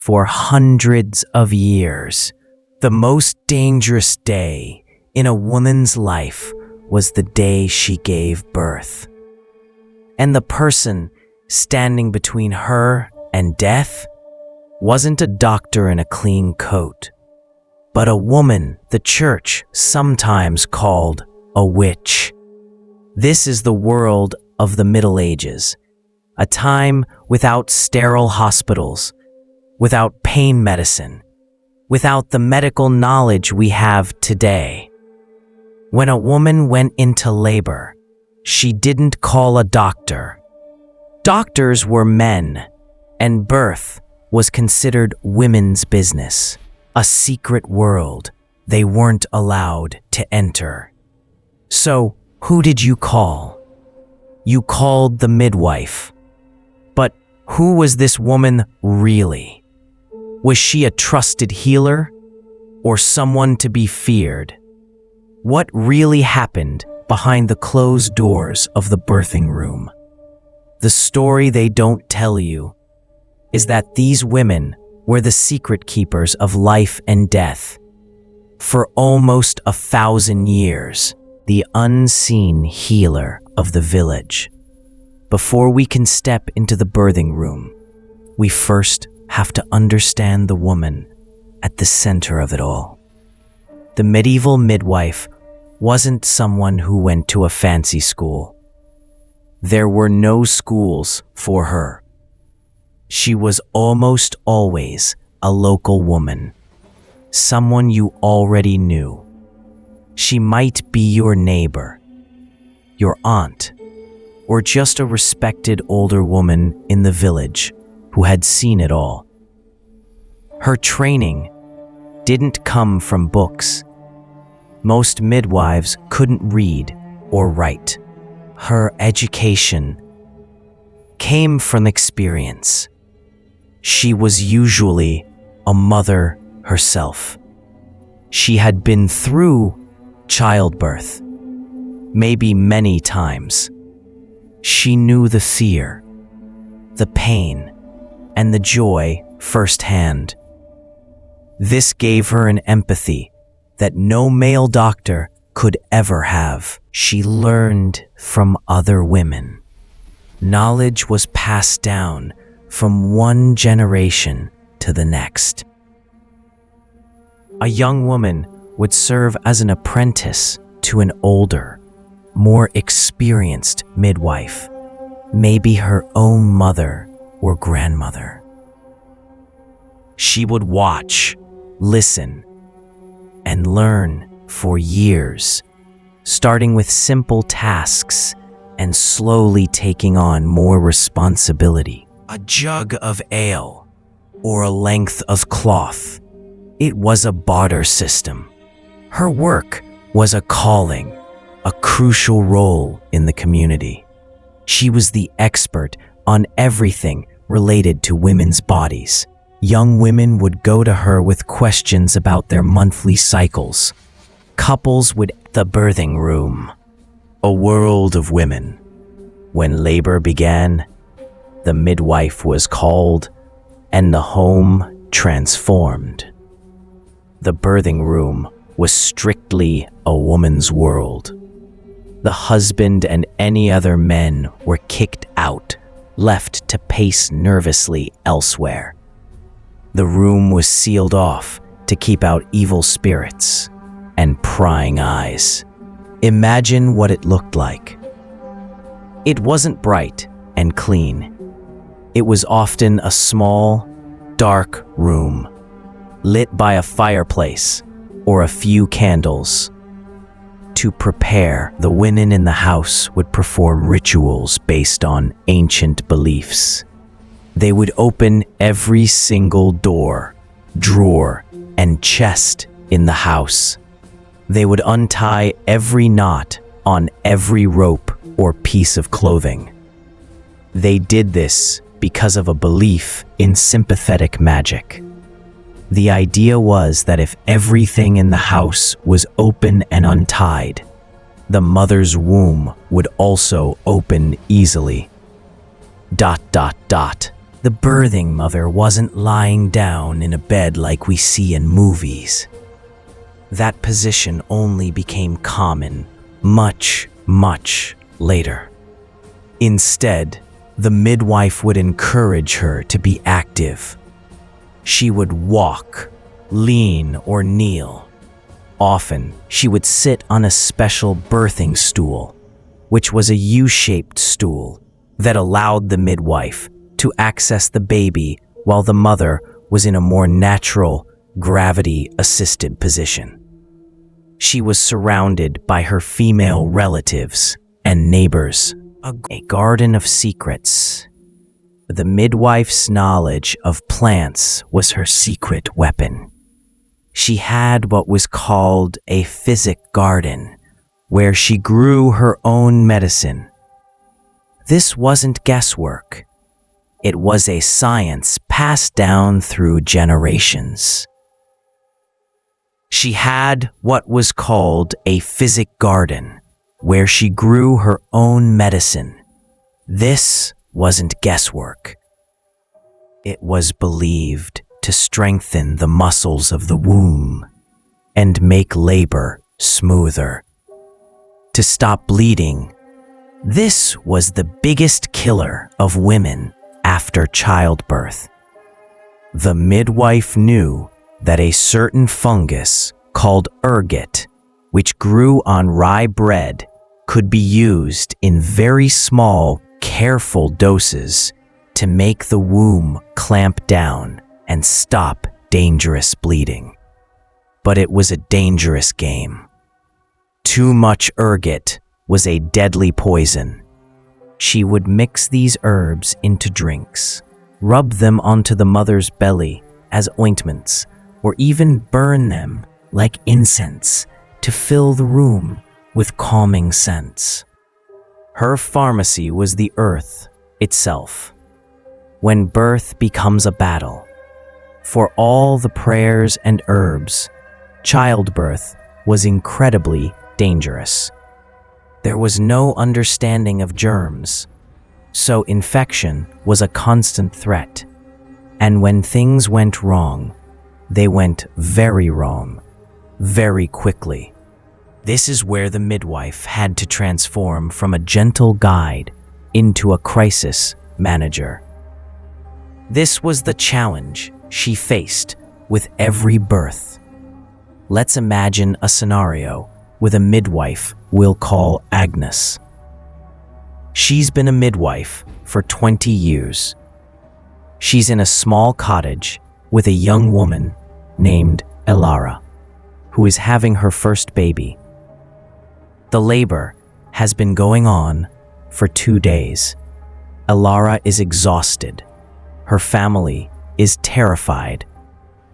for hundreds of years. The most dangerous day in a woman's life was the day she gave birth. And the person standing between her and death wasn't a doctor in a clean coat, but a woman the church sometimes called a witch. This is the world of the Middle Ages, a time without sterile hospitals, without pain medicine, without the medical knowledge we have today. When a woman went into labor, she didn't call a doctor. Doctors were men, and birth was considered women's business, a secret world they weren't allowed to enter. So, who did you call? You called the midwife. But who was this woman really? Was she a trusted healer or someone to be feared? What really happened behind the closed doors of the birthing room? The story they don't tell you is that these women were the secret keepers of life and death. For almost 1,000 years, the unseen healer of the village. Before we can step into the birthing room, we first have to understand the woman at the center of it all. The medieval midwife wasn't someone who went to a fancy school. There were no schools for her. She was almost always a local woman, someone you already knew. She might be your neighbor, your aunt, or just a respected older woman in the village who had seen it all. Her training didn't come from books. Most midwives couldn't read or write. Her education came from experience. She was usually a mother herself. She had been through childbirth, maybe many times. She knew the fear, the pain, and the joy firsthand. This gave her an empathy that no male doctor could ever have. She learned from other women. Knowledge was passed down from one generation to the next. A young woman would serve as an apprentice to an older, more experienced midwife, maybe her own mother or grandmother. She would watch, listen, and learn for years, starting with simple tasks and slowly taking on more responsibility. A jug of ale or a length of cloth. It was a barter system. Her work was a calling, a crucial role in the community. She was the expert on everything related to women's bodies. Young women would go to her with questions about their monthly cycles. Couples would enter the birthing room, a world of women. When labor began, the midwife was called and the home transformed. The birthing room was strictly a woman's world. The husband and any other men were kicked out, left to pace nervously elsewhere. The room was sealed off to keep out evil spirits and prying eyes. Imagine what it looked like. It wasn't bright and clean. It was often a small, dark room, lit by a fireplace or a few candles. To prepare, the women in the house would perform rituals based on ancient beliefs. They would open every single door, drawer, and chest in the house. They would untie every knot on every rope or piece of clothing. They did this because of a belief in sympathetic magic. The idea was that if everything in the house was open and untied, the mother's womb would also open easily. The birthing mother wasn't lying down in a bed like we see in movies. That position only became common much, much later. Instead, the midwife would encourage her to be active. She would walk, lean, or kneel. Often, she would sit on a special birthing stool, which was a U-shaped stool that allowed the midwife to access the baby while the mother was in a more natural, gravity-assisted position. She was surrounded by her female relatives and neighbors, a garden of secrets. The midwife's knowledge of plants was her secret weapon. She had what was called a physic garden, where she grew her own medicine. This wasn't guesswork. It was a science passed down through generations. She had what was called a physic garden, where she grew her own medicine. This wasn't guesswork. It was believed to strengthen the muscles of the womb and make labor smoother. To stop bleeding. This was the biggest killer of women after childbirth. The midwife knew that a certain fungus called ergot, which grew on rye bread, could be used in very small, careful doses to make the womb clamp down and stop dangerous bleeding. But it was a dangerous game. Too much ergot was a deadly poison. She would mix these herbs into drinks, rub them onto the mother's belly as ointments, or even burn them like incense to fill the room with calming scents. Her pharmacy was the earth itself. When birth becomes a battle, for all the prayers and herbs, childbirth was incredibly dangerous. There was no understanding of germs, so infection was a constant threat. And when things went wrong, they went very wrong, very quickly. This is where the midwife had to transform from a gentle guide into a crisis manager. This was the challenge she faced with every birth. Let's imagine a scenario with a midwife we'll call Agnes. She's been a midwife for 20 years. She's in a small cottage with a young woman named Elara, who is having her first baby. The labor has been going on for 2 days. Elara is exhausted. Her family is terrified,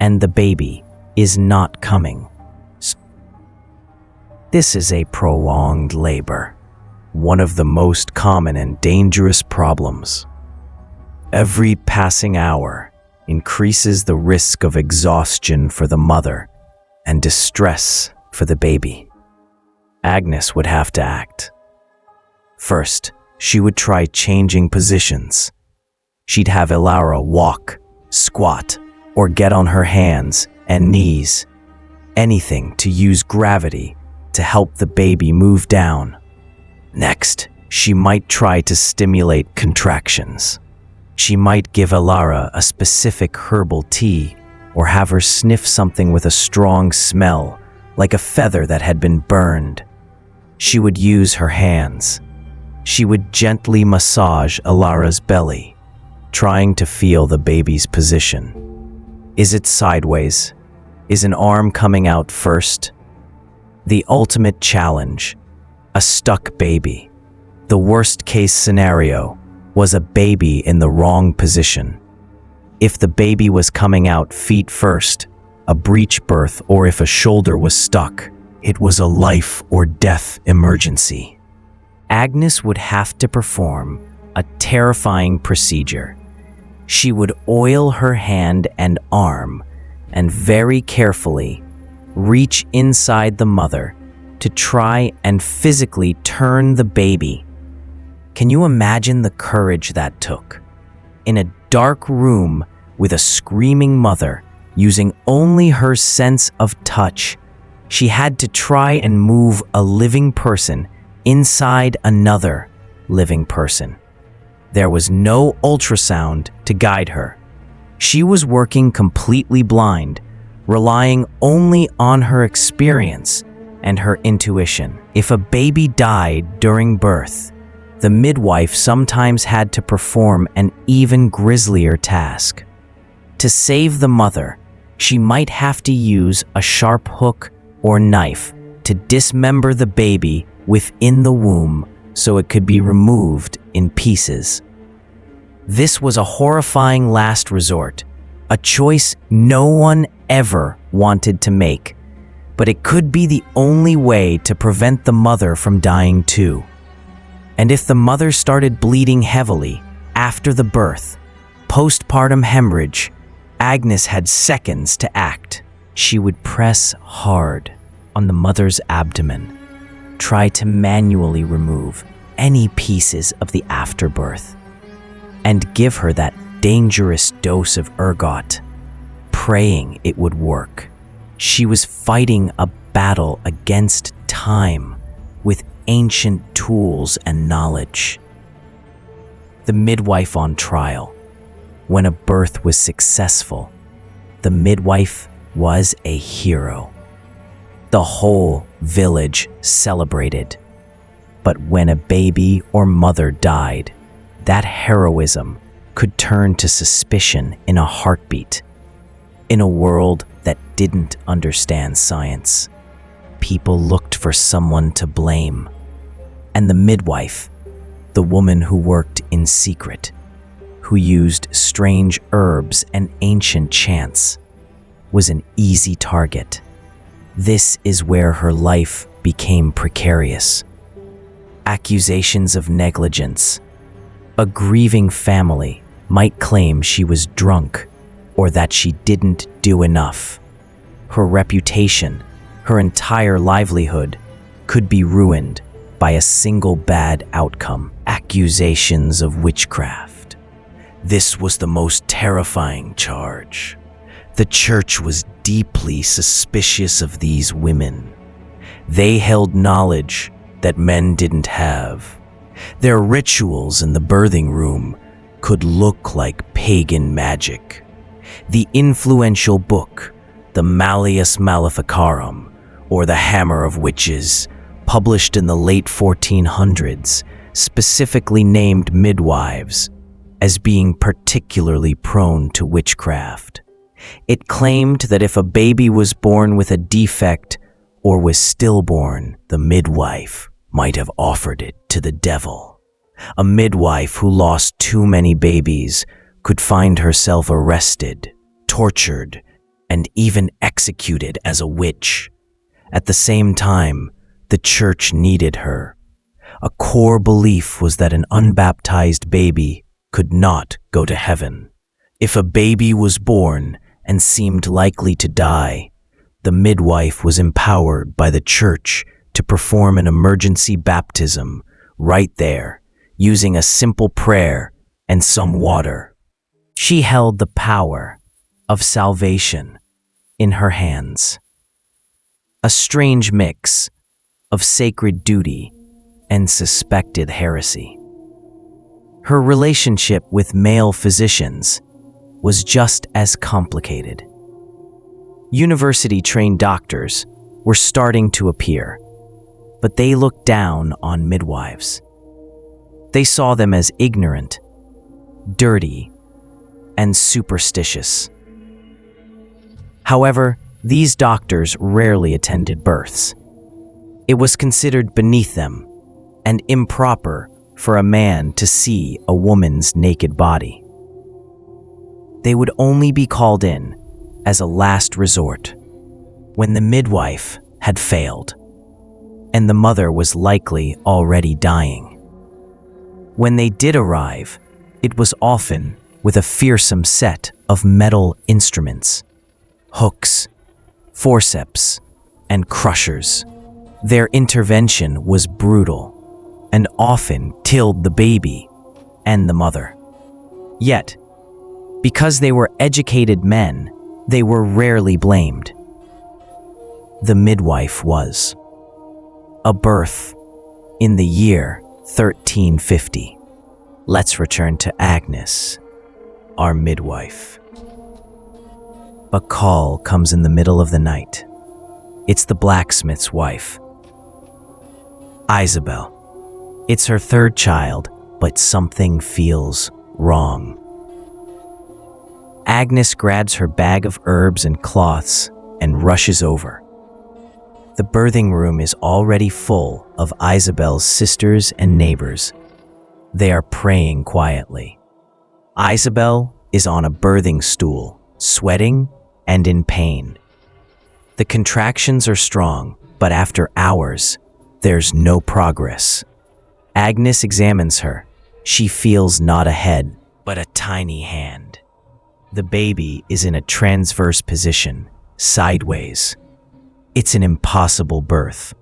and the baby is not coming. This is a prolonged labor, one of the most common and dangerous problems. Every passing hour increases the risk of exhaustion for the mother and distress for the baby. Agnes would have to act. First, she would try changing positions. She'd have Elara walk, squat, or get on her hands and knees. Anything to use gravity to help the baby move down. Next, she might try to stimulate contractions. She might give Elara a specific herbal tea or have her sniff something with a strong smell, like a feather that had been burned. She would use her hands. She would gently massage Elara's belly, trying to feel the baby's position. Is it sideways? Is an arm coming out first? The ultimate challenge, a stuck baby. The worst case scenario was a baby in the wrong position. If the baby was coming out feet first, a breech birth, or if a shoulder was stuck, it was a life or death emergency. Agnes would have to perform a terrifying procedure. She would oil her hand and arm and very carefully reach inside the mother to try and physically turn the baby. Can you imagine the courage that took? In a dark room with a screaming mother, using only her sense of touch. She had to try and move a living person inside another living person. There was no ultrasound to guide her. She was working completely blind, relying only on her experience and her intuition. If a baby died during birth, the midwife sometimes had to perform an even grislier task. To save the mother, she might have to use a sharp hook or knife to dismember the baby within the womb so it could be removed in pieces. This was a horrifying last resort, a choice no one ever wanted to make, but it could be the only way to prevent the mother from dying too. And if the mother started bleeding heavily after the birth, postpartum hemorrhage, Agnes had seconds to act. She would press hard on the mother's abdomen, try to manually remove any pieces of the afterbirth, and give her that dangerous dose of ergot, praying it would work. She was fighting a battle against time with ancient tools and knowledge. The midwife on trial. When a birth was successful, the midwife was a hero. The whole village celebrated. But when a baby or mother died, that heroism could turn to suspicion in a heartbeat. In a world that didn't understand science, people looked for someone to blame. And the midwife, the woman who worked in secret, who used strange herbs and ancient chants, was an easy target. This is where her life became precarious. Accusations of negligence. A grieving family might claim she was drunk or that she didn't do enough. Her reputation, her entire livelihood, could be ruined by a single bad outcome. Accusations of witchcraft. This was the most terrifying charge. The church was deeply suspicious of these women. They held knowledge that men didn't have. Their rituals in the birthing room could look like pagan magic. The influential book, the Malleus Maleficarum, or the Hammer of Witches, published in the late 1400s, specifically named midwives as being particularly prone to witchcraft. It claimed that if a baby was born with a defect or was stillborn, the midwife might have offered it to the devil. A midwife who lost too many babies could find herself arrested, tortured, and even executed as a witch. At the same time, the church needed her. A core belief was that an unbaptized baby could not go to heaven. If a baby was born and seemed likely to die, the midwife was empowered by the church to perform an emergency baptism right there, using a simple prayer and some water. She held the power of salvation in her hands. A strange mix of sacred duty and suspected heresy. Her relationship with male physicians was just as complicated. University-trained doctors were starting to appear, but they looked down on midwives. They saw them as ignorant, dirty, and superstitious. However, these doctors rarely attended births. It was considered beneath them and improper for a man to see a woman's naked body. They would only be called in as a last resort when the midwife had failed and the mother was likely already dying. When they did arrive, it was often with a fearsome set of metal instruments, hooks, forceps, and crushers. Their intervention was brutal and often killed the baby and the mother. Yet, Because they were educated men, they were rarely blamed. The midwife was. A birth in the year 1350. Let's return to Agnes, our midwife. A call comes in the middle of the night. It's the blacksmith's wife, Isabel. It's her third child, but something feels wrong. Agnes grabs her bag of herbs and cloths and rushes over. The birthing room is already full of Isabel's sisters and neighbors. They are praying quietly. Isabel is on a birthing stool, sweating and in pain. The contractions are strong, but after hours, there's no progress. Agnes examines her. She feels not a head, but a tiny hand. The baby is in a transverse position, sideways. It's an impossible birth.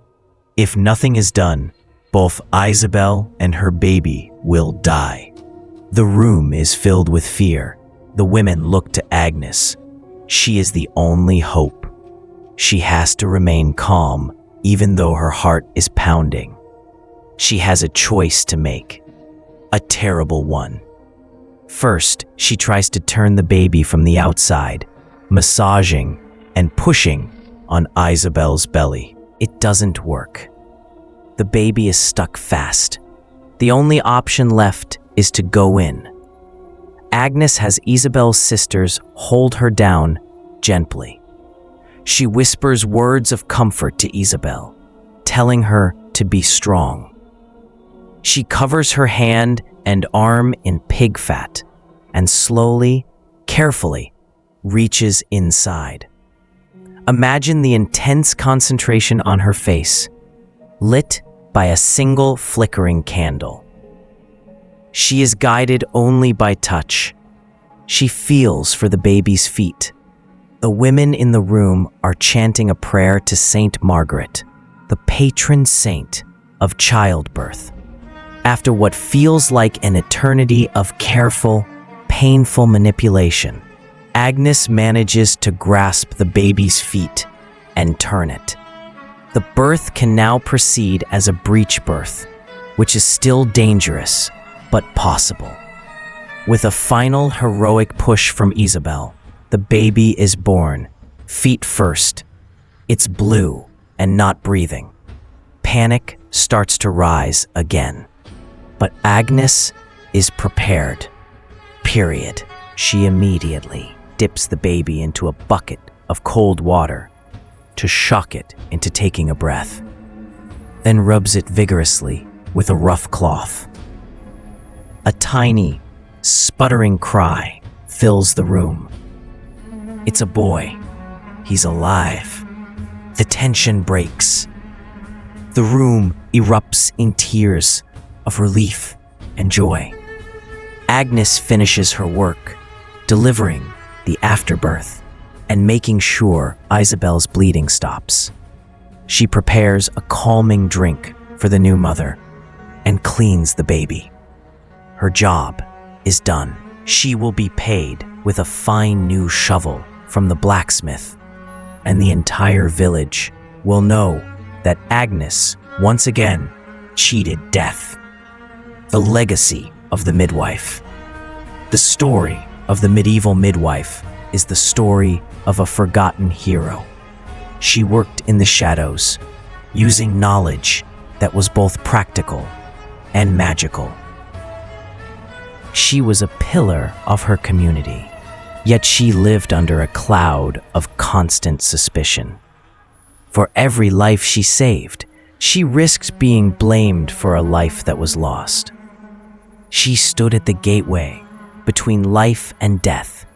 If nothing is done, both Isabel and her baby will die. The room is filled with fear. The women look to Agnes. She is the only hope. She has to remain calm, even though her heart is pounding. She has a choice to make, a terrible one. First, she tries to turn the baby from the outside, massaging and pushing on Isabel's belly. It doesn't work. The baby is stuck fast. The only option left is to go in. Agnes has Isabel's sisters hold her down gently. She whispers words of comfort to Isabel, telling her to be strong. She covers her hand and arm in pig fat and slowly, carefully, reaches inside. Imagine the intense concentration on her face, lit by a single flickering candle. She is guided only by touch. She feels for the baby's feet. The women in the room are chanting a prayer to Saint Margaret, the patron saint of childbirth. After what feels like an eternity of careful, painful manipulation, Agnes manages to grasp the baby's feet and turn it. The birth can now proceed as a breech birth, which is still dangerous, but possible. With a final heroic push from Isabel, the baby is born, feet first. It's blue and not breathing. Panic starts to rise again. But Agnes is prepared. Period. She immediately dips the baby into a bucket of cold water to shock it into taking a breath, then rubs it vigorously with a rough cloth. A tiny, sputtering cry fills the room. It's a boy. He's alive. The tension breaks. The room erupts in tears of relief and joy. Agnes finishes her work, delivering the afterbirth and making sure Isabel's bleeding stops. She prepares a calming drink for the new mother and cleans the baby. Her job is done. She will be paid with a fine new shovel from the blacksmith, and the entire village will know that Agnes once again cheated death. The legacy of the midwife. The story of the medieval midwife is the story of a forgotten hero. She worked in the shadows, using knowledge that was both practical and magical. She was a pillar of her community, yet she lived under a cloud of constant suspicion. For every life she saved, she risked being blamed for a life that was lost. She stood at the gateway between life and death,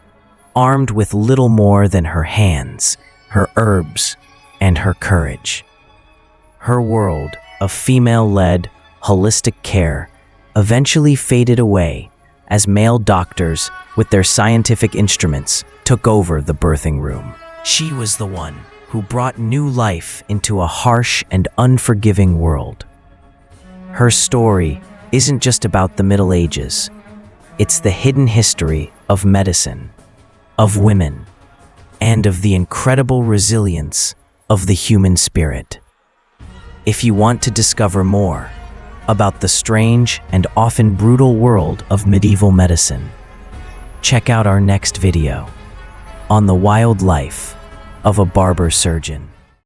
armed with little more than her hands, her herbs, and her courage. Her world of female-led, holistic care eventually faded away as male doctors with their scientific instruments took over the birthing room. She was the one who brought new life into a harsh and unforgiving world. Her story isn't just about the Middle Ages. It's the hidden history of medicine, of women, and of the incredible resilience of the human spirit. If you want to discover more about the strange and often brutal world of medieval medicine, check out our next video on the wild life of a barber surgeon.